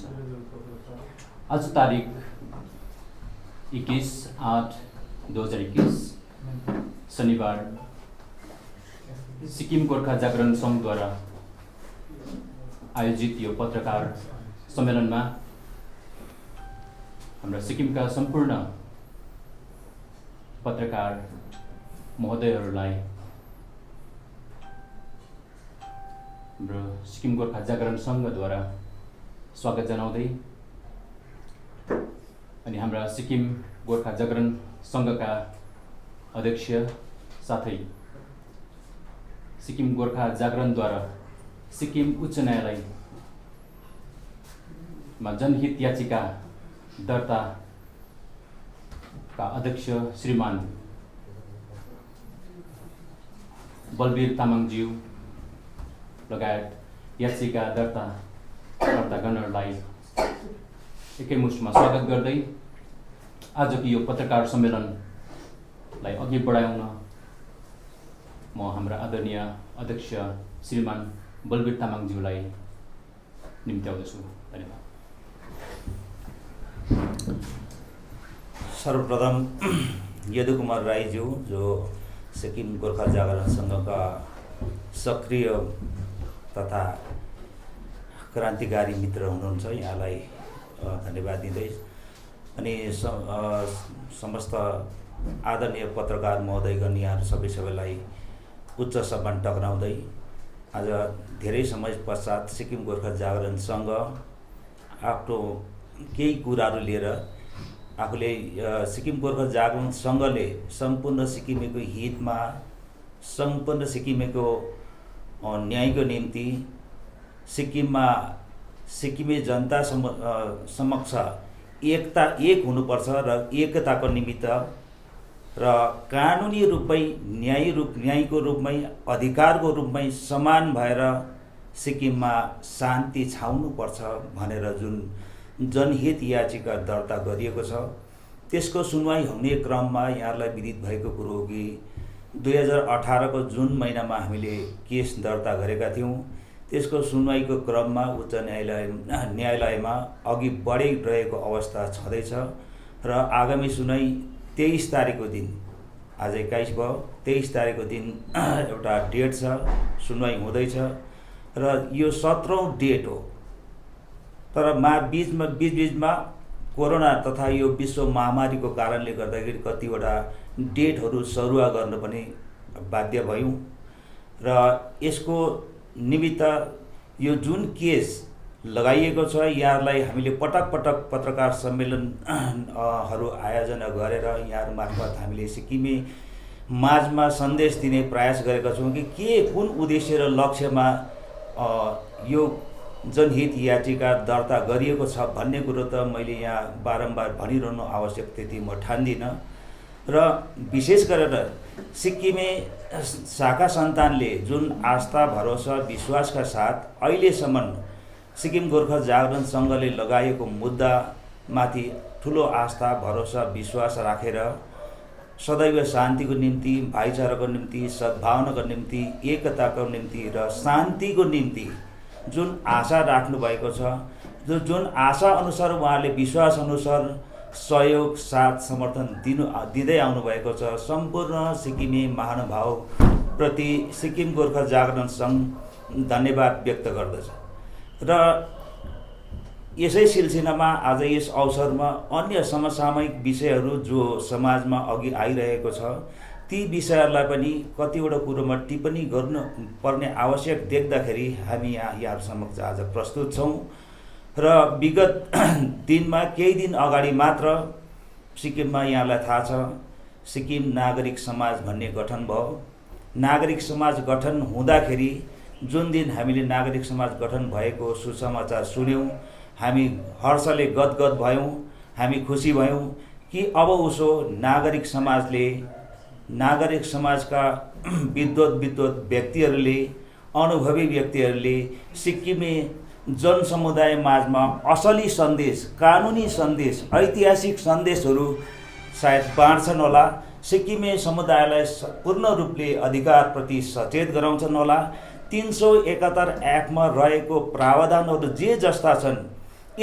हुन्छ। आज तारिक 21/8/2021 शनिबार सिक्किम गोर्खा जागरण सङ्घद्वारा आयोजित यो पत्रकार सम्मेलनमा हाम्रा सिक्किमका सम्पूर्ण पत्रकार महोदयहरूलाई हाम्रो सिक्किम गोर्खा जागरण सङ्घद्वारा स्वागत जनाउँदै अनि हाम्रा सिक्किम गोर्खा जागरण सङ्घका अध्यक्ष साथै सिक्किम गोर्खा जागरणद्वारा सिक्किम उच्च न्यायालयमा जनहित याचिका दर्ताका अध्यक्ष श्रीमान बलवीर तामाङज्यू लगायत याचिका दर्तागणहरूलाई एकैमुष्टमा स्वागत गर्दै आजको यो पत्रकार सम्मेलनलाई अघि बढाउन म हाम्रा आदरणीय अध्यक्ष श्रीमान बलवीर तामाङज्यूलाई निम्त्याउँदछु। धन्यवाद। सर्वप्रथम यदुकुमार राईज्यू जो सिक्किम गोर्खा जागरण सङ्घका सक्रिय तथा क्रान्तिकारी मित्र हुनुहुन्छ, यहाँलाई धन्यवाद दिँदै अनि समस्त आदरणीय पत्रकार महोदयगण यहाँहरू सबैलाई उच्च सम्मान टक्राउँदै आज धेरै समय पश्चात सिक्किम गोर्खा जागरण सङ्घ आफ्नो केही कुराहरू लिएर आफूले सिक्किम गोर्खा जागरण सङ्घले सम्पूर्ण सिक्किमेको हितमा सम्पूर्ण सिक्किमेको न्यायको निम्ति सिक्किममा सिक्किमे जनता समक्ष एक हुनुपर्छ र एकताको निमित्त र कानुनी रूपमै न्यायको रूपमै अधिकारको रूपमै समान भएर सिक्किममा शान्ति छाउनुपर्छ भनेर जुन जनहित याचिका दर्ता गरिएको छ त्यसको सुनवाई हुने क्रममा यहाँलाई विदित भएको कुरो हो कि 2018 को जुन महिनामा हामीले केस दर्ता गरेका थियौँ। त्यसको सुनवाईको क्रममा उच्च न्यायालयमा अघि बढिरहेको अवस्था छँदैछ र आगामी सुनवाई 23 तारिकको दिन, आज 21 भयो, 23 तारिकको दिन एउटा डेट छ, सुनवाई हुँदैछ र यो 17औं डेट हो। तर बीचमा कोरोना तथा यो विश्व महामारीको कारणले गर्दाखेरि कतिवटा डेटहरू सरुवा गर्न पनि बाध्य भयौँ र यसको निमित्त यो जुन केस लगाइएको छ यहाँहरूलाई हामीले पटक पत्रकार सम्मेलनहरू आयोजना गरेर यहाँहरू मार्फत हामीले सिक्किमे माझमा सन्देश दिने प्रयास गरेका छौँ कि के कुन उद्देश्य र लक्ष्यमा यो जनहित याचिका दर्ता गरिएको छ भन्ने कुरो त मैले यहाँ बारम्बार भनिरहनु आवश्यक त्यति म ठान्दिनँ र विशेष गरेर सिक्किमे शाखा सन्तानले जुन आस्था भरोसा विश्वासका साथ अहिलेसम्म सिक्किम गोर्खा जागरण सङ्घले लगाएको मुद्दामाथि ठुलो आस्था भरोसा विश्वास राखेर सदैव शान्तिको निम्ति, भाइचाराको निम्ति, सद्भावनाको निम्ति, एकताको निम्ति र शान्तिको निम्ति जुन आशा राख्नु भएको छ, जुन आशा अनुसार उहाँले विश्वास अनुसार सहयोग साथ समर्थन दिँदै आउनुभएको छ, सम्पूर्ण सिक्किमे महानुभाव प्रति सिक्किम गोर्खा जागरण सङ्घ धन्यवाद व्यक्त गर्दछ। र यसै सिलसिलामा आज यस अवसरमा अन्य समसामयिक विषयहरू जो समाजमा अघि आइरहेको छ ती विषयहरूलाई पनि कतिवटा कुरोमा टिप्पणी गर्नु पर्ने आवश्यक देख्दाखेरि हामी यहाँहरू समक्ष आज प्रस्तुत छौँ। र विगत दिनमा केही दिन अगाडि मात्र सिक्किममा यहाँलाई थाहा छ सिक्किम नागरिक समाज भन्ने गठन भयो। नागरिक समाज गठन हुँदाखेरि जुन दिन हामीले नागरिक समाज गठन भएको सुसमाचार सुन्यौँ हामी हर्षले गदगद भयौँ, हामी खुसी भयौँ कि अब उसो नागरिक समाजका विद्वत व्यक्तिहरूले, अनुभवी व्यक्तिहरूले सिक्किमे जनसमुदाय माझमा असली सन्देश, कानुनी सन्देश, ऐतिहासिक सन्देशहरू सायद बाँड्छन् होला, सिक्किमे समुदायलाई पूर्ण रूपले अधिकारप्रति सचेत गराउँछन् होला। 371 एक्टमा रहेको प्रावधानहरू जे जस्ता छन्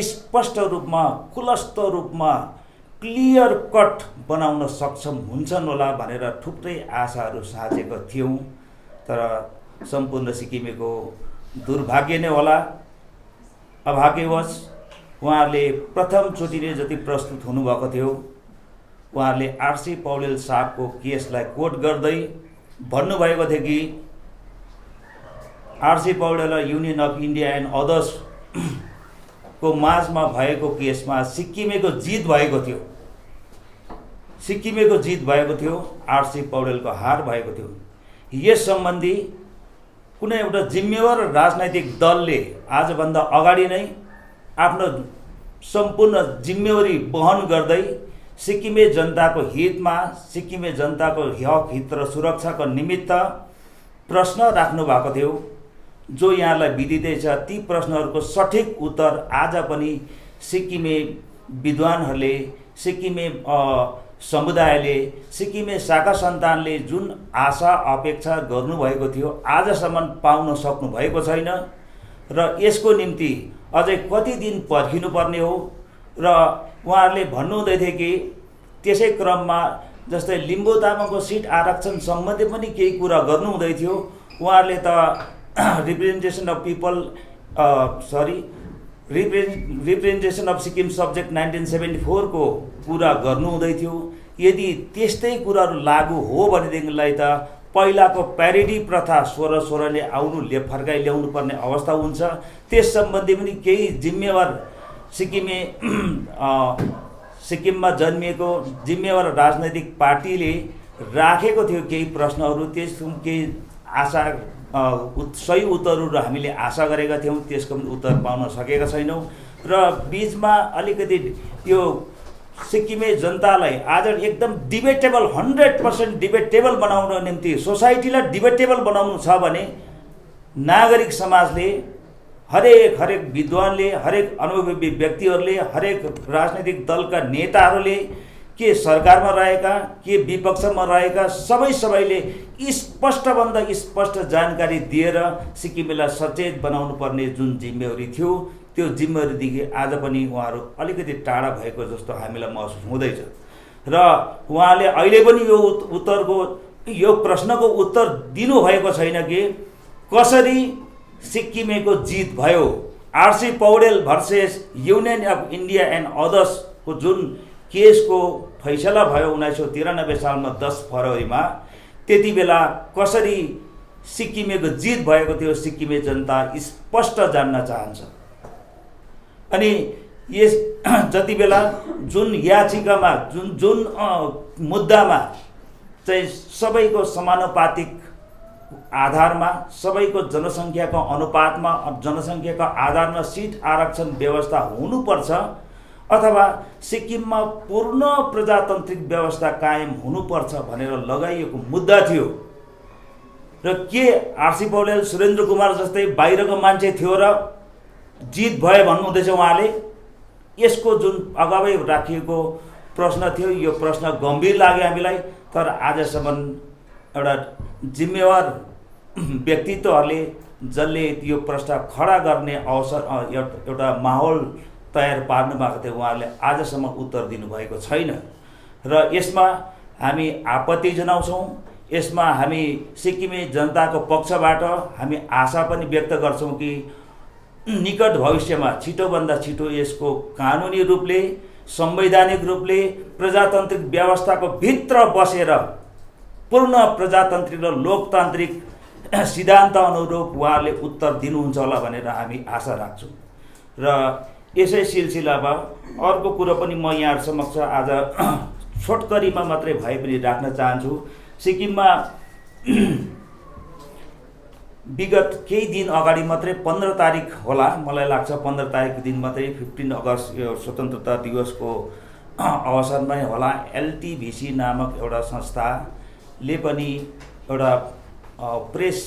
स्पष्ट रूपमा खुलस्त रूपमा क्लियर कट बनाउन सक्षम हुन्छन् होला भनेर थुप्रै आशाहरू साँचेको थियौँ। तर सम्पूर्ण सिक्किमेको दुर्भाग्य नै होला, अभाग्यवश उहाँहरूले प्रथमचोटि नै जति प्रस्तुत हुनुभएको थियो, उहाँहरूले आरसी पौडेल साहबको केसलाई कोट गर्दै भन्नुभएको थियो कि आरसी पौडेल र union of India and others को माझमा भएको केसमा सिक्किमेको जित भएको थियो, सिक्किमेको जित भएको थियो, आरसी पौडेलको हार भएको थियो। यस सम्बन्धी कुनै एउटा जिम्मेवार राजनैतिक दलले आजभन्दा अगाडि नै आफ्नो सम्पूर्ण जिम्मेवारी वहन गर्दै सिक्किमे जनताको हितमा, सिक्किमे जनताको हक हित र सुरक्षाको निमित्त प्रश्न राख्नु भएको थियो, जो यहाँलाई विदितै छ। ती प्रश्नहरूको सठिक उत्तर आज पनि सिक्किमे विद्वानहरूले, सिक्किमे समुदायले, सिक्किमे शाखा सन्तानले जुन आशा अपेक्षा गर्नुभएको थियो आजसम्म पाउन सक्नु भएको छैन र यसको निम्ति अझै कति दिन पर्खिनुपर्ने हो। र उहाँहरूले भन्नुहुँदै थिए कि त्यसै क्रममा जस्तै लिम्बू तामाङको सिट आरक्षण सम्बन्धी पनि केही कुरा गर्नुहुँदै थियो। उहाँहरूले त representation of people representation of Sikkim subject 1974 को कुरा गर्नुहुँदै थियो। यदि त्यस्तै कुराहरू लागू हो भनेदेखिलाई त पहिलाको प्यारिडी प्रथा 16-16ले आउनु फर्काइ ल्याउनु पर्ने अवस्था हुन्छ। त्यस सम्बन्धी पनि केही जिम्मेवार सिक्किममा जन्मिएको जिम्मेवार राजनैतिक पार्टीले राखेको थियो केही प्रश्नहरू। त्यस केही आशा सही उत्तरहरू हामीले आशा गरेका थियौँ, त्यसको पनि उत्तर पाउन सकेका छैनौँ। र बिचमा अलिकति यो सिक्किमे जनतालाई आज एकदम डिबेटेबल 100% डिबेटेबल बनाउन निम्ति, सोसाइटीलाई डिबेटेबल बनाउनु छ भने नागरिक समाजले, हरेक विद्वानले, हरेक अनुभवी व्यक्तिहरूले, हरेक राजनैतिक दलका नेताहरूले, के सरकारमा रहेका के विपक्षमा रहेका सबैले स्पष्टभन्दा स्पष्ट जानकारी दिएर सिक्किमेलाई सचेत बनाउनु पर्ने जुन जिम्मेवारी थियो त्यो जिम्मेवारीदेखि आज पनि उहाँहरू अलिकति टाढा भएको जस्तो हामीलाई महसुस हुँदैछ। र उहाँले अहिले पनि यो प्रश्नको उत्तर दिनुभएको छैन कि कसरी सिक्किमेको जित भयो। RC Paudel versus union of India and अदर्सको जुन केसको फैसला भयो 1993 सालमा 10 फरवरीमा, त्यति बेला कसरी सिक्किमेको जित भएको थियो सिक्किमे जनता स्पष्ट जान्न चाहन्छ। अनि यस जति बेला जुन याचिकामा जुन मुद्दामा चाहिँ सबैको समानुपातिक आधारमा, सबैको जनसङ्ख्याको अनुपातमा, जनसङ्ख्याको आधारमा सिट आरक्षण व्यवस्था हुनुपर्छ अथवा सिक्किममा पूर्ण प्रजातान्त्रिक व्यवस्था कायम हुनुपर्छ भनेर लगाइएको मुद्दा थियो। र के आरसी पौडेल, सुरेन्द्र कुमार जस्तै बाहिरको मान्छे थियो र जित भयो भन्नुहुँदैछ उहाँले? यसको जुन अगावै राखिएको प्रश्न थियो, यो प्रश्न गम्भीर लाग्यो हामीलाई। तर आजसम्म एउटा जिम्मेवार व्यक्तित्वहरूले जसले यो प्रश्न खडा गर्ने अवसर, एउटा माहौल तयार पार्नु भएको थियो, उहाँहरूले आजसम्म उत्तर दिनुभएको छैन। र यसमा हामी आपत्ति जनाउँछौँ। यसमा हामी सिक्किमे जनताको पक्षबाट हामी आशा पनि व्यक्त गर्छौँ कि निकट भविष्यमा छिटोभन्दा छिटो यसको कानुनी रूपले, संवैधानिक रूपले, प्रजातान्त्रिक व्यवस्थाको भित्र बसेर पूर्ण प्रजातान्त्रिक र लोकतान्त्रिक सिद्धान्त अनुरूप उहाँहरूले उत्तर दिनुहुन्छ होला भनेर हामी आशा राख्छौँ। र यसै सिलसिलामा अर्को कुरो पनि म यहाँ समक्ष आज छोटकरीमा मात्रै भए पनि राख्न चाहन्छु। सिक्किममा विगत केही दिन अगाडि मात्रै 15 तारिक होला, मलाई लाग्छ 15 तारिकको दिन मात्रै 15 अगस्त यो स्वतन्त्रता दिवसको अवसरमै होला, एलटिभिसी नामक एउटा संस्थाले पनि एउटा प्रेस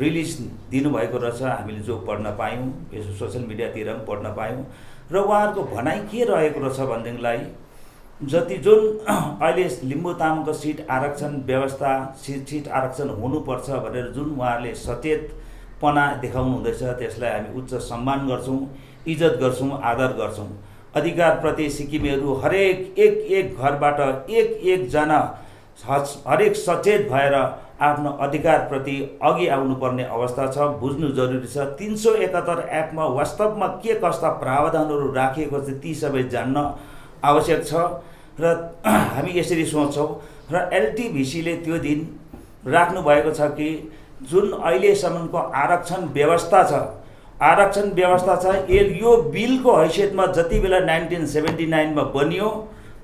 रिलिज दिनुभएको रहेछ। हामीले जो पढ्न पायौँ, यसो सोसियल मिडियातिर पनि पढ्न पायौँ। र उहाँहरूको भनाइ के रहेको रहेछ भनेदेखिलाई जुन अहिले लिम्बू तामाङको सिट आरक्षण व्यवस्था, सिट आरक्षण हुनुपर्छ भनेर जुन उहाँहरूले सचेतपना देखाउनु हुँदैछ त्यसलाई हामी उच्च सम्मान गर्छौँ। इज्जत गर्छौँ, आदर गर्छौँ। अधिकारप्रति सिक्किमेहरू हरेक एक घरबाट एकजना हरेक सचेत भएर आफ्नो अधिकारप्रति अघि आउनुपर्ने अवस्था छ, बुझ्नु जरुरी छ। 371 एक्टमा वास्तवमा के कस्ता प्रावधानहरू राखिएको छ ती सबै जान्न आवश्यक छ र हामी यसरी सोच्छौँ र एलटिभिसीले त्यो दिन राख्नुभएको छ कि जुन अहिलेसम्मको आरक्षण व्यवस्था छ यो बिलको हैसियतमा जति बेला 1979 मा बनियो,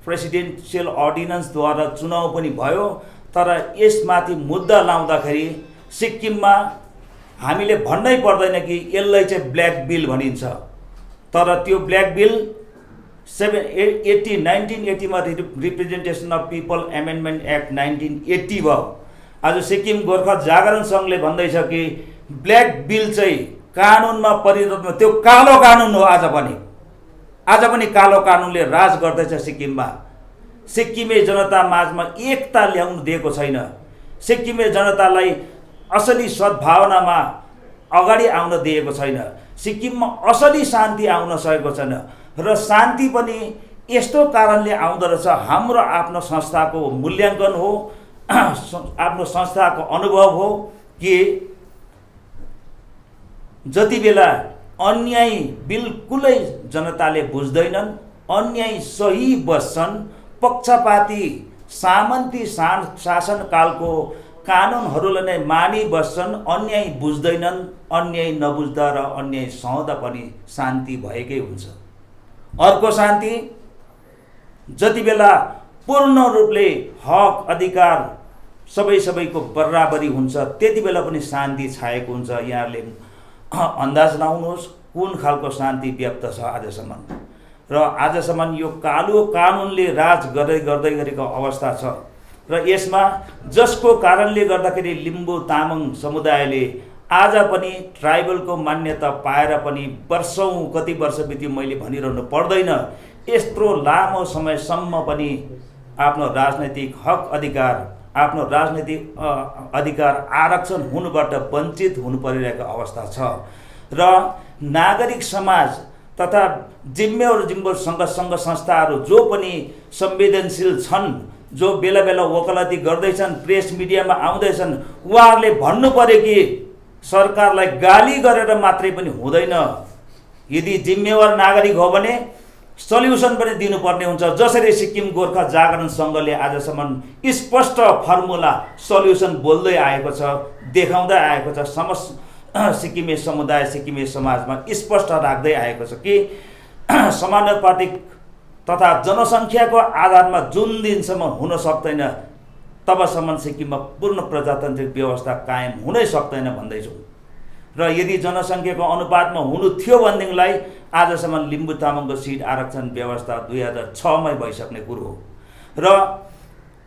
प्रेसिडेन्सियल अर्डिनेन्सद्वारा चुनाव पनि भयो, तर यसमाथि मुद्दा लाउँदाखेरि सिक्किममा हामीले भन्नै पर्दैन कि यसलाई चाहिँ ब्ल्याक बिल भनिन्छ। तर त्यो ब्ल्याक बिल 1980 मा representation of people amendment act 1980 भयो। आज सिक्किम गोर्खा जागरण सङ्घले भन्दैछ कि ब्ल्याक बिल चाहिँ कानुनमा परिणत, त्यो कालो कानुन हो। आज पनि कालो कानुनले राज गर्दैछ सिक्किममा। सिक्किमे जनता माझमा एकता ल्याउनु दिएको छैन। सिक्किमे जनतालाई असली सद्भावनामा अगाडि आउन दिएको छैन। सिक्किममा असली शान्ति आउन सकेको छैन र शान्ति पनि यस्तो कारणले आउँदो रहेछ। हाम्रो आफ्नो संस्थाको मूल्याङ्कन हो, आफ्नो संस्थाको अनुभव हो कि जति बेला अन्याय बिल्कुलै जनताले बुझ्दैनन्, अन्याय सही बस्छन्, पक्षपाती सामन्ती शासनकालको कानुनहरूलाई नै मानि बस्छन्, अन्याय बुझ्दैनन्, अन्याय नबुझ्दा र अन्याय सहँदा पनि शान्ति भएकै हुन्छ। अर्को शान्ति जति बेला पूर्ण रूपले हक अधिकार सबैको बराबरी हुन्छ त्यति बेला पनि शान्ति छाएको हुन्छ। यहाँले अन्दाज लगाउनुहोस् कुन खालको शान्ति व्याप्त छ आजसम्म। र आजसम्म यो कालो कानुनले राज गर्दै गरेको अवस्था छ र यसमा जसको कारणले गर्दाखेरि लिम्बू तामाङ समुदायले आज पनि ट्राइबलको मान्यता पाएर पनि वर्षौँ कति वर्ष बित्यो मैले भनिरहनु पर्दैन, यत्रो लामो समयसम्म पनि आफ्नो राजनैतिक हक अधिकार, आफ्नो राजनैतिक अधिकार आरक्षण हुनुबाट वञ्चित हुनु परिरहेको अवस्था छ र नागरिक समाज तथा जिम्मेवार सङ्घ संस्थाहरू जो पनि संवेदनशील छन्, जो बेला बेला वकालती गर्दैछन्, प्रेस मिडियामा आउँदैछन्, उहाँहरूले भन्नु पर्यो कि सरकारलाई गाली गरेर मात्रै पनि हुँदैन। यदि जिम्मेवार नागरिक हो भने सल्युसन पनि दिनुपर्ने हुन्छ। जसरी सिक्किम गोर्खा जागरण सङ्घले आजसम्म स्पष्ट फर्मुला सल्युसन बोल्दै आएको छ, देखाउँदै आएको छ, सिक्किमे समुदाय सिक्किमे समाजमा स्पष्ट राख्दै आएको छ कि समानुपातिक तथा जनसङ्ख्याको आधारमा जुन दिनसम्म हुन सक्दैन तबसम्म सिक्किममा पूर्ण प्रजातान्त्रिक व्यवस्था कायम हुनै सक्दैन भन्दैछु। र यदि जनसङ्ख्याको अनुपातमा हुनु थियो भनेदेखिलाई आजसम्म लिम्बू तामाङको सिट आरक्षण व्यवस्था 2006 मै भइसक्ने कुरो हो। र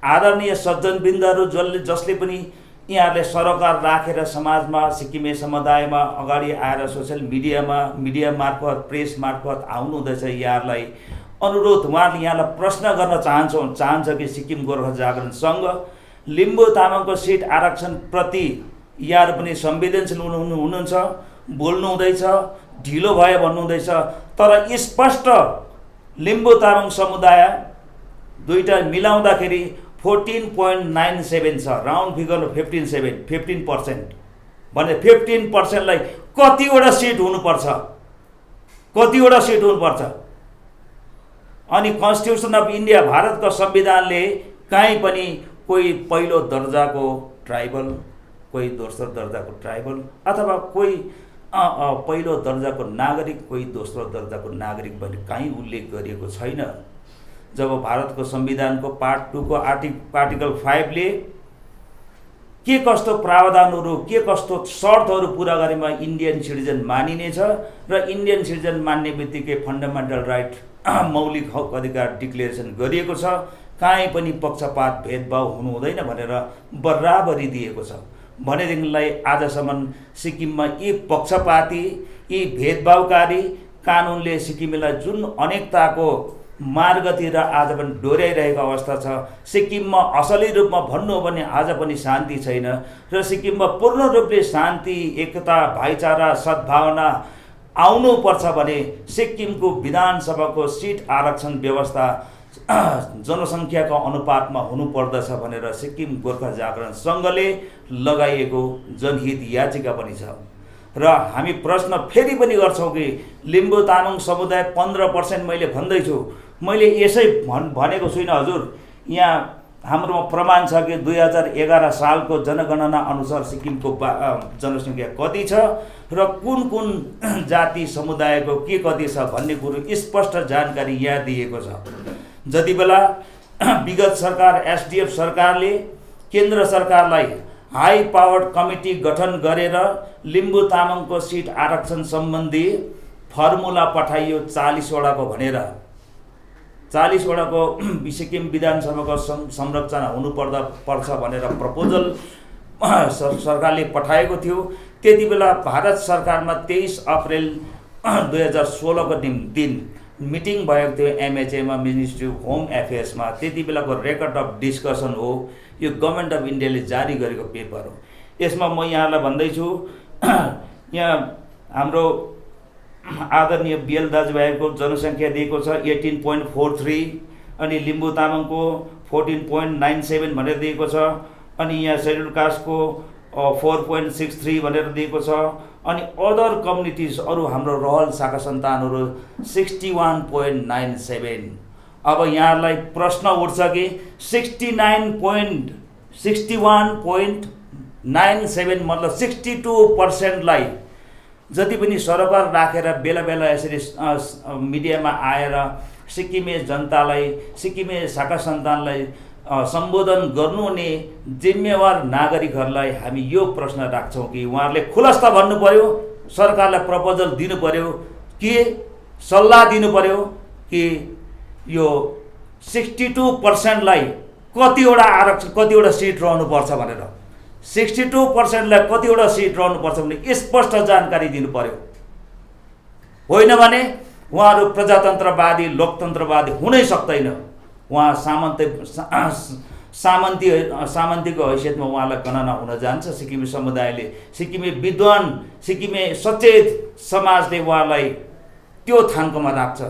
आदरणीय सज्जनबिन्दहरू जसले पनि यहाँहरूले सरोकार राखेर समाजमा सिक्किमे समुदायमा अगाडि आएर सोसियल मिडिया मार्फत प्रेस मार्फत आउनुहुँदैछ, यहाँहरूलाई अनुरोध, उहाँहरूले यहाँलाई प्रश्न गर्न चाहन्छ कि सिक्किम गोर्खा जागरण सङ्घ लिम्बू तामाङको सिट आरक्षण प्रति यहाँहरू पनि संवेदनशील हुनुहुन्छ, बोल्नु हुँदैछ, ढिलो भयो भन्नुहुँदैछ। तर स्पष्ट लिम्बू तामाङ समुदाय दुईटा मिलाउँदाखेरि 14.97 छ, राउन्ड फिगर 15% भने 15%लाई कतिवटा सिट हुनुपर्छ, अनि कन्स्टिट्युसन अफ इन्डिया भारतको संविधानले कहीँ पनि कोही पहिलो दर्जाको ट्राइबल, कोही दोस्रो दर्जाको ट्राइबल अथवा कोही पहिलो दर्जाको नागरिक, कोही दोस्रो दर्जाको नागरिक भन्ने कहीँ उल्लेख गरिएको छैन। जब भारतको संविधानको पार्ट 2 को आर्टिकल 5 ले के कस्तो प्रावधानहरू, के कस्तो शर्तहरू पुरा गरेमा इन्डियन सिटिजन मानिनेछ र इन्डियन सिटिजन मान्ने बित्तिकै फन्डामेन्टल राइट मौलिक हक अधिकार डिक्लेरेसन गरिएको छ। कहीँ पनि पक्षपात भेदभाव हुनु हुँदैन भनेर बराबरी दिएको छ भनेदेखिलाई आजसम्म सिक्किममा यी पक्षपाती, यी भेदभावकारी कानुनले सिक्किमलाई जुन अनेकताको मार्गतिर आज पनि डोर्याइरहेको अवस्था छ। सिक्किममा असली रूपमा भन्नु हो भने आज पनि शान्ति छैन र सिक्किममा पूर्ण रूपले शान्ति, एकता, भाइचारा, सद्भावना आउनुपर्छ भने सिक्किमको विधानसभाको सिट आरक्षण व्यवस्था जनसङ्ख्याको अनुपातमा हुनुपर्दछ भनेर सिक्किम गोर्खा जागरण सङ्घले लगाइएको जनहित याचिका पनि छ। र हामी प्रश्न फेरि पनि गर्छौँ कि लिम्बू तामाङ समुदाय 15% मैले भन्दैछु, मैले यसै भनेको छुइनँ हजुर। यहाँ हाम्रोमा प्रमाण छ कि 2011 सालको जनगणना अनुसार सिक्किमको जनसङ्ख्या कति छ र कुन कुन जाति समुदायको के कति छ भन्ने कुरो स्पष्ट जानकारी यहाँ दिएको छ। जति बेला विगत सरकार एसडिएफ सरकारले केन्द्र सरकारलाई हाई पावर्ड कमिटी गठन गरेर लिम्बू तामाङको सिट आरक्षण सम्बन्धी फर्मुला पठाइयो 40 वटाको भनेर, 40 वटाको सिक्किम विधानसभाको संरचना पर्छ भनेर प्रपोजल सरकारले पठाएको थियो। त्यति बेला भारत सरकारमा 23 अप्रिल 2016 को दिन मिटिङ भएको थियो एमएचएमा, मिनिस्ट्री अफ होम एफेयर्समा। त्यति बेलाको रेकर्ड अफ डिस्कसन हो, यो गभर्मेन्ट अफ इन्डियाले जारी गरेको पेपर हो। यसमा म यहाँलाई भन्दैछु, यहाँ हाम्रो आदरणीय बिएल दाजुभाइको जनसङ्ख्या दिएको छ 18.43, अनि लिम्बू तामाङको 14.97 भनेर दिएको छ, अनि यहाँ सेड्युल कास्टको 4.63 भनेर दिएको छ, अनि अदर कम्युनिटिज अरू हाम्रो रहल शाखा सन्तानहरू 61.97। अब यहाँलाई प्रश्न उठ्छ कि 61.97 मतलब 62%लाई जति पनि सरकार राखेर बेला बेला यसरी मिडियामा आएर सिक्किमे जनतालाई, सिक्किमे शाखा सन्तानलाई सम्बोधन गर्नुहुने जिम्मेवार नागरिकहरूलाई हामी यो प्रश्न राख्छौँ कि उहाँहरूले खुलस्त भन्नु पर्यो, सरकारलाई प्रपोजल दिनु पर्यो, के सल्लाह दिनु पर्यो कि यो 62%लाई कतिवटा आरक्षण, कतिवटा सिट रहनुपर्छ भनेर, 62%लाई कतिवटा सिट रहनुपर्छ भने स्पष्ट जानकारी दिनु पर्यो। होइन भने उहाँहरू प्रजातन्त्रवादी लोकतन्त्रवादी हुनै सक्दैन। उहाँ सामन्तीको हैसियतमा उहाँलाई गणना हुन जान्छ। सिक्किमे समुदायले, सिक्किमे विद्वान, सिक्किमे सचेत समाजले उहाँलाई त्यो थाङ्कोमा राख्छ।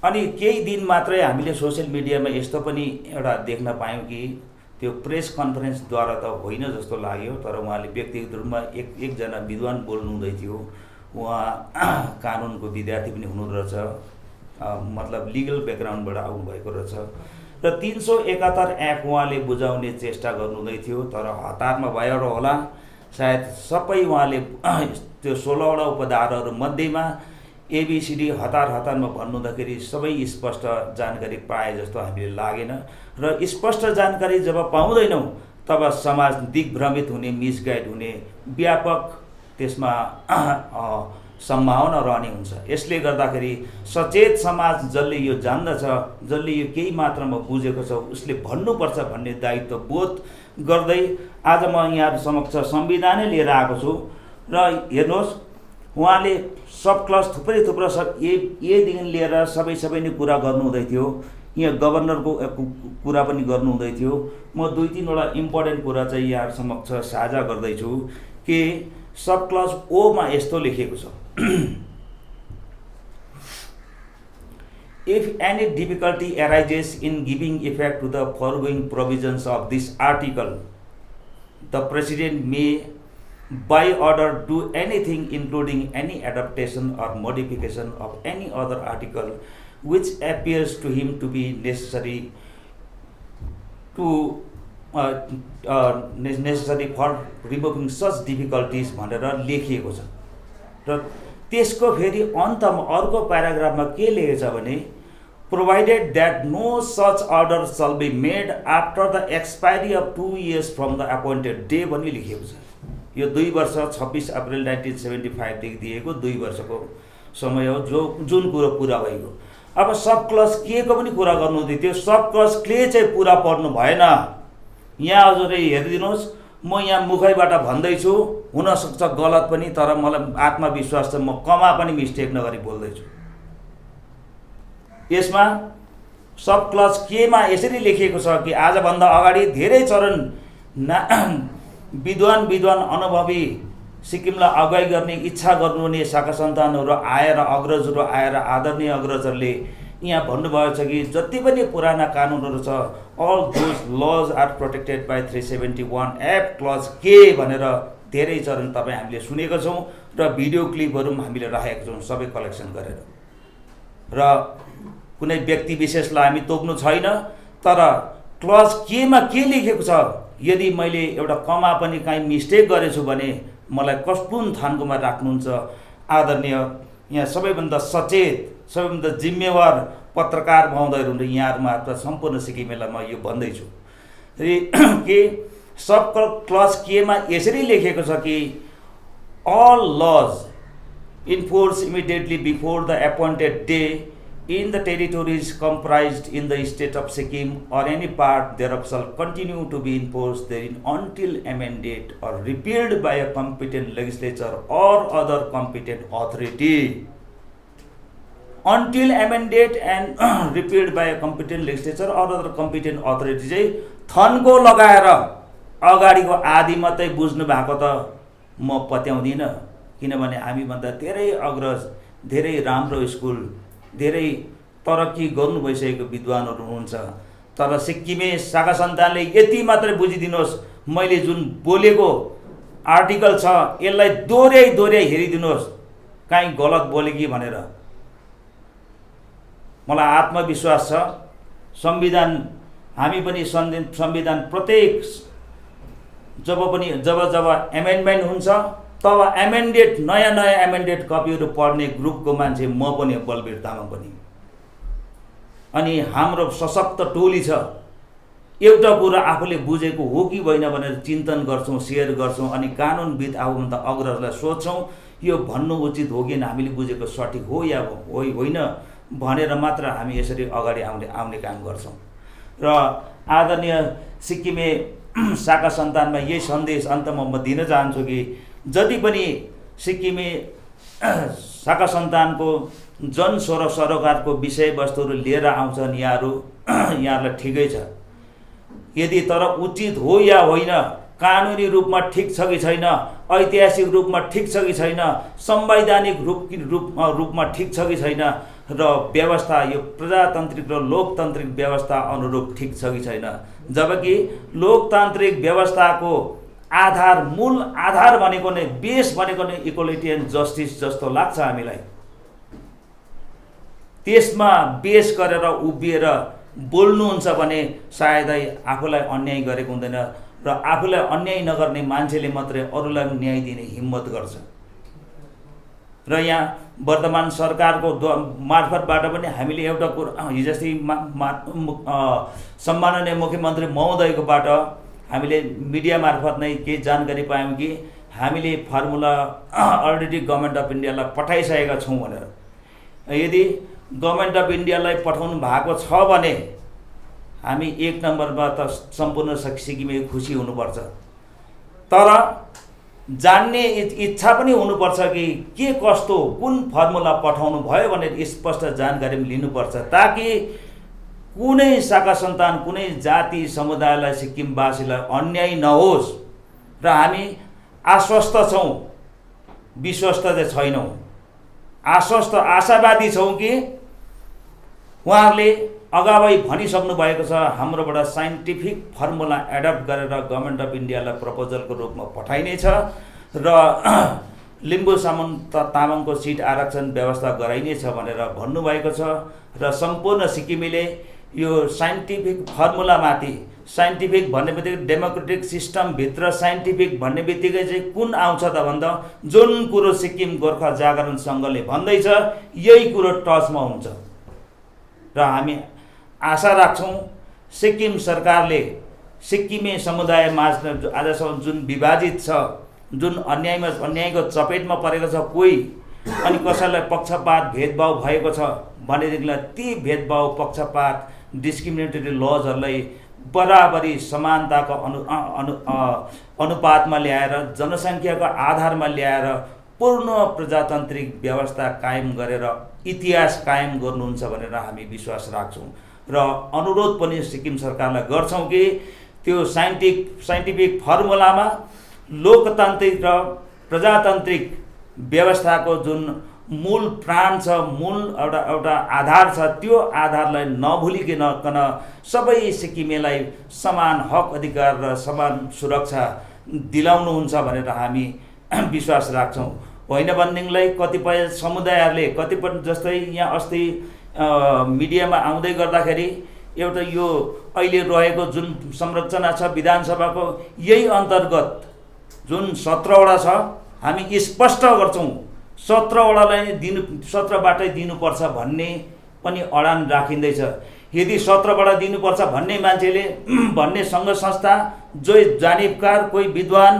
अनि केही दिन मात्रै हामीले सोसियल मिडियामा यस्तो पनि एउटा देख्न पायौँ कि त्यो प्रेस कन्फरेन्सद्वारा त होइन जस्तो लाग्यो, तर उहाँले व्यक्तिगत रूपमा एकजना विद्वान बोल्नु हुँदै थियो। उहाँ कानुनको विद्यार्थी पनि हुनुहुँदो रहेछ, मतलब लिगल ब्याकग्राउन्डबाट आउनुभएको रहेछ र 371 एक्ट उहाँले बुझाउने चेष्टा गर्नुहुँदै थियो। तर हतारमा भएर होला सायद सबै उहाँले त्यो 16वटा उपधाराहरू मध्येमा एबिसिडी हतारमा भन्नुहुँदाखेरि सबै स्पष्ट जानकारी पाए जस्तो हामीले लागेन। र स्पष्ट जानकारी जब पाउँदैनौँ तब समाज दिग्भ्रमित हुने, मिसगाइड हुने व्यापक त्यसमा सम्भावना रहने हुन्छ। यसले गर्दाखेरि सचेत समाज जसले यो जान्दछ, जसले यो केही मात्रामा बुझेको छ, उसले भन्नुपर्छ भन्ने दायित्व बोध गर्दै आज म यहाँहरू समक्ष संविधानै लिएर आएको छु। र हेर्नुहोस्, उहाँले सब क्लस थुप्रो एदेखि लिएर सबै नै कुरा गर्नुहुँदै थियो। यहाँ गभर्नरको कुरा पनि गर्नुहुँदै थियो। म 2-3 वटा इम्पोर्टेन्ट कुरा चाहिँ यहाँ समक्ष साझा गर्दैछु कि सब क्लस ओमा यस्तो लेखेको छ, If any difficulty arises in giving effect to the foregoing provisions of this article, the President may by order do anything including any adaptation or modification of any other article which appears to him to be necessary for removing such difficulties भनेर लेखिएको छ। र त्यसको फेरि अन्तमा अर्को प्याराग्राफमा के लेखेको छ भने provided that no such order shall be made after the expiry of 2 years from the appointed day भनी लेखिएको छ। यो 2 वर्ष 26 अप्रिल 1975 देखि दिएको 2 वर्षको समय हो जुन कुरो पुरा भएको। अब सब क्लस के को पनि कुरा गर्नुहुँदै थियो, सब क्लस के चाहिँ पुरा पर्नु भएन। यहाँ हजुरले हेरिदिनुहोस्, म यहाँ मुखैबाट भन्दैछु, हुनसक्छ गलत पनि, तर मलाई आत्मविश्वास छ म कमा पनि मिस्टेक नगरी बोल्दैछु। यसमा सब क्लज केमा यसरी लेखिएको छ कि आजभन्दा अगाडि धेरै चरण विद्वान अनुभवी सिक्किमलाई अगुवाई गर्ने इच्छा गर्नुहुने शाखा सन्तानहरू आएर अग्रजहरू आएर आदरणीय अग्रजहरूले यहाँ भन्नुभएको छ कि जति पनि पुराना कानुनहरू छ all those laws are protected by 371 F clause के भनेर धेरै चरण तपाईँ हामीले सुनेको छौँ र भिडियो क्लिपहरू पनि हामीले राखेका छौँ सबै कलेक्सन गरेर। र कुनै व्यक्ति विशेषलाई हामी तोक्नु छैन, तर क्लज केमा के लेखेको छ यदि मैले एउटा कमा पनि काहीँ मिस्टेक गरेछु भने मलाई कुन थानकोमा राख्नुहुन्छ। आदरणीय यहाँ सबैभन्दा सचेत सबैभन्दा जिम्मेवार पत्रकार महोदयहरू यहाँहरू मात्र सम्पूर्ण सिक्किमेलाई म यो भन्दैछु कि सब क्लज केमा यसरी लेखेको छ कि all laws enforced immediately before the appointed day in the territories comprised in the state of Sikkim or any part thereof shall continue to be enforced therein until amended or repealed by a competent legislature or other competent authority. Until amended and repealed by a competent legislature or other competent authority चाहिँ थनको लगाएर अगाडिको आदि मात्रै बुझ्नु भएको त म पत्याउँदिनँ, किनभने हामीभन्दा धेरै अग्रज धेरै राम्रो स्कुल धेरै तरक्की गर्नु भइसकेको विद्वानहरू हुनुहुन्छ। तर सिक्किमे शाखा सन्तानले यति मात्रै बुझिदिनुहोस्, मैले जुन बोलेको आर्टिकल छ यसलाई दोहोऱ्याइ हेरिदिनुहोस् कहीँ गलत बोले कि भनेर। मलाई आत्मविश्वास छ संविधान हामी पनि संविधान प्रत्येक जब एमेन्डमेन्ट हुन्छ तब एमेन्डेड नयाँ एमेन्डेड कपीहरू पढ्ने ग्रुपको मान्छे म पनि बलवीर तामाङ पनि। अनि हाम्रो सशक्त टोली छ, एउटा कुरा आफूले बुझेको हो कि होइन भनेर चिन्तन गर्छौँ, सेयर गर्छौँ अनि कानुनविद आफूभन्दा अग्रजलाई सोध्छौँ यो भन्नु उचित हो कि हामीले बुझेको सठिक हो या होइन भनेर मात्र हामी यसरी अगाडि आउने काम गर्छौँ। र आदरणीय सिक्किमे शाखा सन्तानमा यही सन्देश अन्तमा म दिन चाहन्छु कि जति पनि सिक्किमे शाखा सन्तानको जन सरोकारको विषयवस्तुहरू लिएर आउँछन् यहाँहरूलाई ठिकै छ, यदि तर उचित हो या होइन, कानुनी रूपमा ठिक छ कि छैन, ऐतिहासिक रूपमा ठिक छ कि छैन, संवैधानिक रूपमा ठिक छ कि छैन र व्यवस्था यो प्रजातान्त्रिक र लोकतान्त्रिक व्यवस्था अनुरूप ठिक छ कि छैन। जबकि लोकतान्त्रिक व्यवस्थाको आधार मूल आधार भनेको नै बेस भनेको नै इक्वालिटी एन्ड जस्टिस जस्तो लाग्छ हामीलाई। त्यसमा बेस गरेर उभिएर बोल्नुहुन्छ भने सायदै आफूलाई अन्याय गरेको हुँदैन र आफूलाई अन्याय नगर्ने मान्छेले मात्रै अरूलाई न्याय दिने हिम्मत गर्छ। र यहाँ वर्तमान सरकारको मार्फतबाट पनि हामीले एउटा कुरा हिजोअस्ति सम्माननीय मुख्यमन्त्री महोदयकोबाट हामीले मिडिया मार्फत नै केही जानकारी पायौँ कि हामीले फर्मुला अलरेडी गभर्मेन्ट अफ इन्डियालाई पठाइसकेका छौँ भनेर। यदि गभर्मेन्ट अफ इन्डियालाई पठाउनु भएको छ भने हामी एक नम्बरमा त सम्पूर्ण सिक्किमे खुसी हुनुपर्छ, तर जान्ने इच्छा पनि हुनुपर्छ कि के कस्तो कुन फर्मुला पठाउनु भयो भनेर स्पष्ट जानकारी पनि लिनुपर्छ, ताकि कुनै शाखा सन्तान कुनै जाति समुदायलाई सिक्किमवासीलाई अन्याय नहोस्। र हामी आश्वस्त छौँ, विश्वस्त चाहिँ छैनौँ, आशावादी छौँ कि उहाँहरूले अगावै भनिसक्नु भएको छ हाम्रोबाट साइन्टिफिक फर्मुला एडप्ट गरेर गभर्मेन्ट अफ इन्डियालाई प्रपोजलको रूपमा पठाइनेछ र लिम्बू सामन्त तामाङको सिट आरक्षण व्यवस्था गराइनेछ भनेर भन्नुभएको छ। र सम्पूर्ण सिक्किमेले यो साइन्टिफिक फर्मुलामाथि, साइन्टिफिक भन्ने बित्तिकै डेमोक्रेटिक सिस्टमभित्र साइन्टिफिक भन्ने बित्तिकै चाहिँ कुन आउँछ त भन्दा जुन कुरो सिक्किम गोर्खा जागरण सङ्घले भन्दैछ यही कुरो टचमा हुन्छ। र हामी आशा राख्छौँ सिक्किम सरकारले सिक्किमे समुदायमा आजसम्म जुन विभाजित छ, जुन अन्यायको चपेटमा परेको छ कोही, अनि कसैलाई पक्षपात भेदभाव भएको छ भनेदेखिलाई ती भेदभाव पक्षपात डिस्क्रिमिनेटरी लजहरूलाई बराबरी समानताको अनुपातमा ल्याएर जनसङ्ख्याको आधारमा ल्याएर पूर्ण प्रजातान्त्रिक व्यवस्था कायम गरेर इतिहास कायम गर्नुहुन्छ भनेर हामी विश्वास राख्छौँ र अनुरोध पनि सिक्किम सरकारलाई गर्छौँ कि त्यो साइन्टिफिक फर्मुलामा लोकतान्त्रिक र प्रजातान्त्रिक व्यवस्थाको जुन मूल प्राण छ, मूल एउटा आधार छ, त्यो आधारलाई नभुलिकन सबै सिक्किमेलाई समान हक अधिकार र समान सुरक्षा दिलाउनुहुन्छ भनेर हामी विश्वास राख्छौँ। होइन भनेदेखिलाई कतिपय समुदायहरूले कतिपय जस्तै यहाँ अस्ति मिडियामा आउँदै गर्दाखेरि एउटा यो अहिले रहेको जुन संरचना छ विधानसभाको, यही अन्तर्गत जुन 17वटा छ, हामी स्पष्ट गर्छौँ 17बाटै दिनुपर्छ भन्ने पनि अडान राखिँदैछ। यदि 17बाट दिनुपर्छ भन्ने मान्छेले भन्ने सङ्घ संस्था जो जानिबकार कोही विद्वान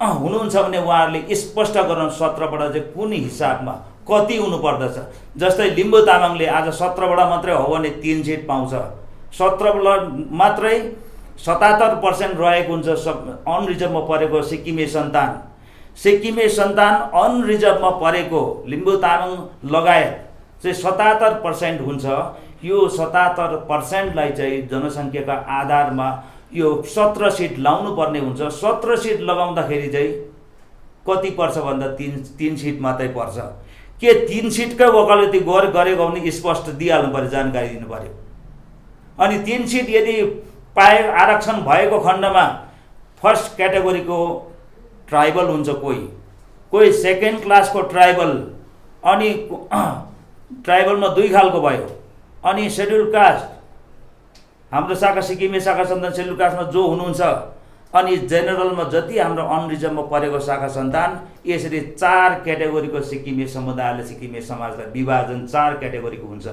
हुनुहुन्छ भने उहाँहरूले स्पष्ट गराउनु 17बाट चाहिँ कुन हिसाबमा कति हुनुपर्दछ। जस्तै लिम्बू तामाङले आज 17बाट मात्रै हो भने 3 सिट पाउँछ, 17बाट मात्रै 77% रहेको हुन्छ अनरिजर्भमा परेको सिक्किमे सन्तान अनरिजर्भमा परेको लिम्बू तामाङ लगायत चाहिँ 77% हुन्छ। यो 77%लाई चाहिँ जनसङ्ख्याका आधारमा यो 17 सिट लाउनु पर्ने हुन्छ। 17 सिट लगाउँदाखेरि चाहिँ कति पर्छ भन्दा 3 सिट मात्रै पर्छ। के 3 सिटकै वकालती गरेको भने स्पष्ट दिइहाल्नु पर्यो, जानकारी दिनु पर्यो। अनि 3 सिट यदि आरक्षण भएको खण्डमा फर्स्ट क्याटेगोरीको ट्राइबल हुन्छ, कोही सेकेन्ड क्लासको ट्राइबल, अनि ट्राइबलमा 2 खालको भयो। अनि सेड्युल कास्ट हाम्रो शाखा सिक्किमे शाखा सन्तान सेड्युल कास्टमा जो हुनुहुन्छ, अनि जेनरलमा जति हाम्रो अनरिजर्भमा परेको शाखा सन्तान, यसरी 4 क्याटेगोरीको सिक्किमे समुदायले सिक्किमे समाजलाई विभाजन 4 क्याटेगोरीको हुन्छ।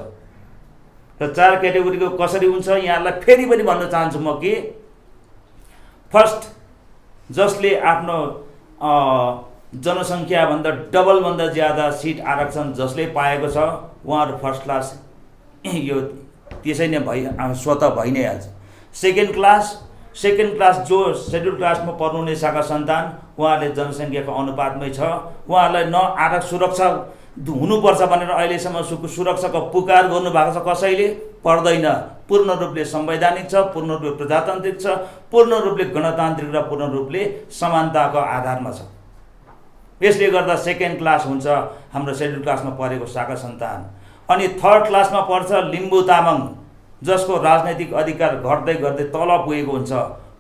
र 4 क्याटेगोरीको कसरी हुन्छ यहाँलाई फेरि पनि भन्न चाहन्छु म कि फर्स्ट जसले आफ्नो जनसङ्ख्याभन्दा डबलभन्दा ज्यादा सिट आरक्षण जसले पाएको छ उहाँहरू फर्स्ट क्लास यो त्यसै नै स्वतः भइ नै हाल्छ। सेकेन्ड क्लास जो सेड्युल कास्टमा पर्नुहुने शाखा सन्तान उहाँहरूले जनसङ्ख्याको अनुपातमै छ, उहाँहरूलाई न आरक्षण सुरक्षा हुनुपर्छ भनेर अहिलेसम्म सुरक्षाको पुकार गर्नुभएको छ, कसैले पर्दैन। पूर्ण रूपले संवैधानिक छ, पूर्ण रूपले प्रजातान्त्रिक छ, पूर्ण रूपले गणतान्त्रिक र पूर्ण रूपले समानताको आधारमा छ। यसले गर्दा सेकेन्ड क्लास हुन्छ हाम्रो सेड्युल कास्टमा परेको शाखा सन्तान। अनि थर्ड क्लासमा पर्छ लिम्बू तामाङ, जसको राजनैतिक अधिकार घट्दै गर्दै तल पुगेको हुन्छ,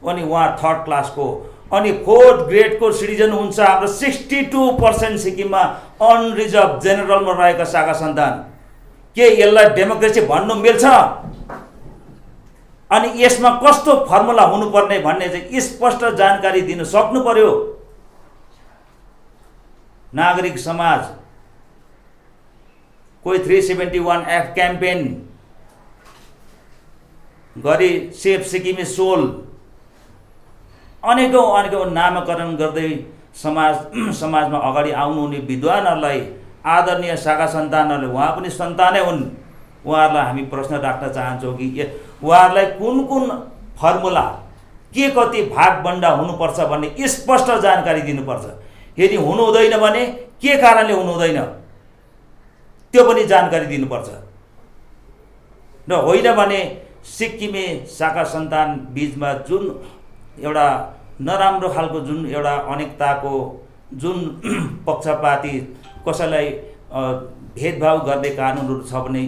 अनि उहाँ थर्ड क्लासको। अनि फोर्थ ग्रेडको सिटिजन हुन्छ हाम्रो 62% सिक्किममा अनरिजर्भ जेनरलमा रहेका शाखा सन्तान। के यसलाई डेमोक्रेसी भन्नु मिल्छ? अनि यसमा कस्तो फर्मुला हुनुपर्ने भन्ने चाहिँ स्पष्ट जानकारी दिन सक्नु पर्यो। नागरिक समाज कोही 371F क्याम्पेन गरी सेफ सिक्किमे सोल अनेकौँ नामकरण गर्दै समाजमा अगाडि आउनुहुने विद्वानहरूलाई, आदरणीय शाखा सन्तानहरूले, उहाँ पनि सन्तानै हुन्, उहाँहरूलाई हामी प्रश्न राख्न चाहन्छौँ कि उहाँहरूलाई कुन फर्मुला के कति भागबन्डा हुनुपर्छ भन्ने स्पष्ट जानकारी दिनुपर्छ। यदि हुनु हुँदैन भने के कारणले हुनु हुँदैन त्यो पनि जानकारी दिनुपर्छ। र होइन भने सिक्किमे शाखा सन्तान बीचमा जुन एउटा नराम्रो खालको जुन एउटा अनेकताको जुन पक्षपाती कसैलाई भेदभाव गर्ने कानुनहरू छ भने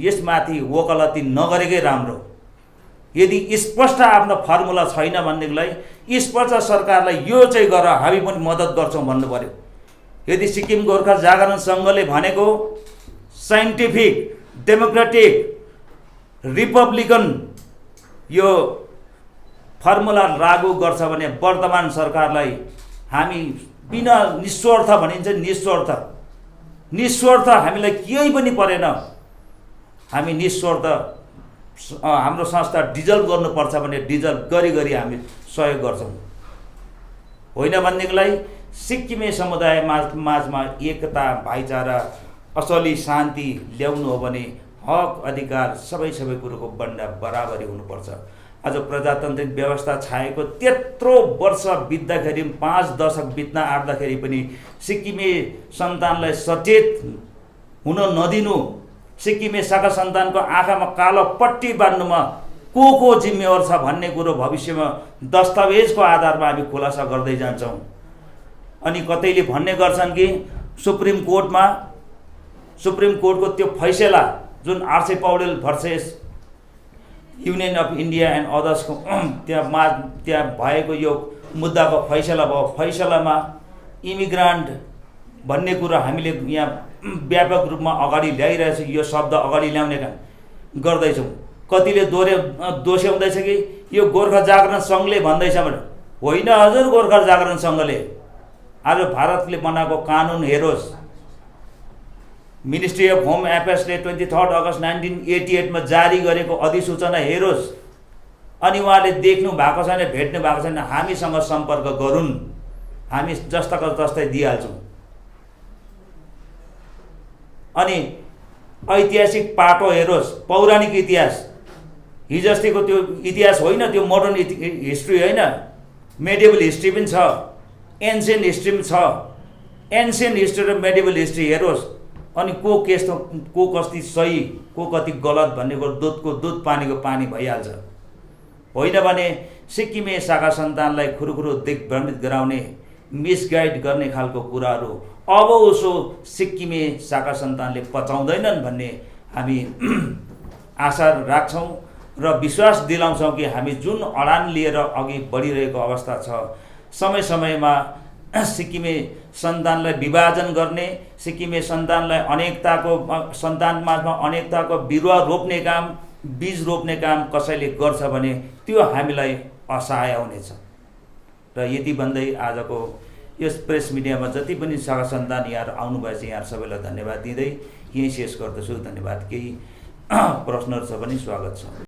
यसमाथि वकालती नगरेकै राम्रो। यदि स्पष्ट आफ्नो फर्मुला छैन भनेदेखिलाई स्पष्ट सरकारलाई यो चाहिँ गर, हामी पनि मद्दत गर्छौँ भन्नु पर्यो। यदि सिक्किम गोर्खा जागरण सङ्घले भनेको साइन्टिफिक डेमोक्रेटिक रिपब्लिकन यो फर्मुला लागू गर्छ भने वर्तमान सरकारलाई हामी बिना निस्वार्थ भनिन्छ, निस्वार्थ हामीलाई केही पनि परेन, हामी निस्वार्थ हाम्रो संस्था डिजल्भ गर्नुपर्छ भने डिजल्भ गरी हामी सहयोग गर्छौँ। होइन भनेदेखिलाई सिक्किमे समुदाय माझमा एकता भाइचारा असली शान्ति ल्याउनु हो भने हक अधिकार सबै कुरोको बन्दा बराबरी हुनुपर्छ। आज प्रजातान्त्रिक व्यवस्था छाएको त्यत्रो वर्ष बित्दाखेरि 5 दशक बित्न आँट्दाखेरि पनि सिक्किमे सन्तानलाई सचेत हुन नदिनु, सिक्किमे शाखा सन्तानको आँखामा कालो पट्टी बान्नुमा को जिम्मेवार छ भन्ने कुरो भविष्यमा दस्तावेजको आधारमा हामी खुलासा गर्दै जान्छौँ। अनि कतैले भन्ने गर्छन् कि सुप्रिम कोर्टको त्यो फैसला जुन R C Paudel versus union of India and अदर्सको त्यहाँ भएको यो मुद्दाको फैसला भयो। फैसलामा इमिग्रान्ट भन्ने कुरा हामीले यहाँ व्यापक रूपमा अगाडि ल्याइरहेछौँ, यो शब्द अगाडि ल्याउने काम गर्दैछौँ। कतिले दोस्याउँदैछ कि यो गोर्खा जागरण सङ्घले भन्दैछ भने, होइन हजुर, गोर्खा जागरण सङ्घले आज भारतले बनाएको कानुन हेरोस्, मिनिस्ट्री अफ होम एफेयर्सले 23 अगस्त 1988 जारी गरेको अधिसूचना हेरोस्, अनि उहाँले देख्नु भएको छैन, भेट्नु भएको छैन, हामीसँग सम्पर्क गरून्, हामी जस्ताको तस्तै दिइहाल्छौँ। अनि ऐतिहासिक पाटो हेरोस्, पौराणिक इतिहास, हिजोअस्तिको त्यो इतिहास होइन, त्यो मोडर्न हिस्ट्री होइन, मेडिएबल हिस्ट्री पनि छ, एन्सियन्ट हिस्ट्री पनि छ। एन्सियन्ट हिस्ट्री र मेडिएबल हिस्ट्री हेरोस्, अनि को कति सही, को कति गलत भन्ने कुरो दुधको दुध पानीको पानी भइहाल्छ। होइन भने सिक्किमे शाखा सन्तानलाई खुरुखुरु दिग्भ्रमित गराउने, मिसगाइड गर्ने खालको कुराहरू अब उसो सिक्किमे शाखा सन्तानले पचाउँदैनन् भन्ने हामी आशा राख्छौँ र विश्वास दिलाउँछौँ कि हामी जुन अडान लिएर अघि बढिरहेको अवस्था छ, समय समयमा सिक्किमे सन्तानलाई विभाजन गर्ने, सिक्किमे सन्तानलाई सन्तानमाझमा अनेकताको बिरुवा रोप्ने काम, बीज रोप्ने काम कसैले गर्छ भने त्यो हामीलाई असहाय हुनेछ। र यति भन्दै आजको यस प्रेस मिडियामा जति पनि शाखा सन्तान यहाँहरू आउनुभएछ, यहाँ सबैलाई धन्यवाद दिँदै यहीँ शेष गर्दछु। धन्यवाद। केही प्रश्नहरू छ भने स्वागत छ।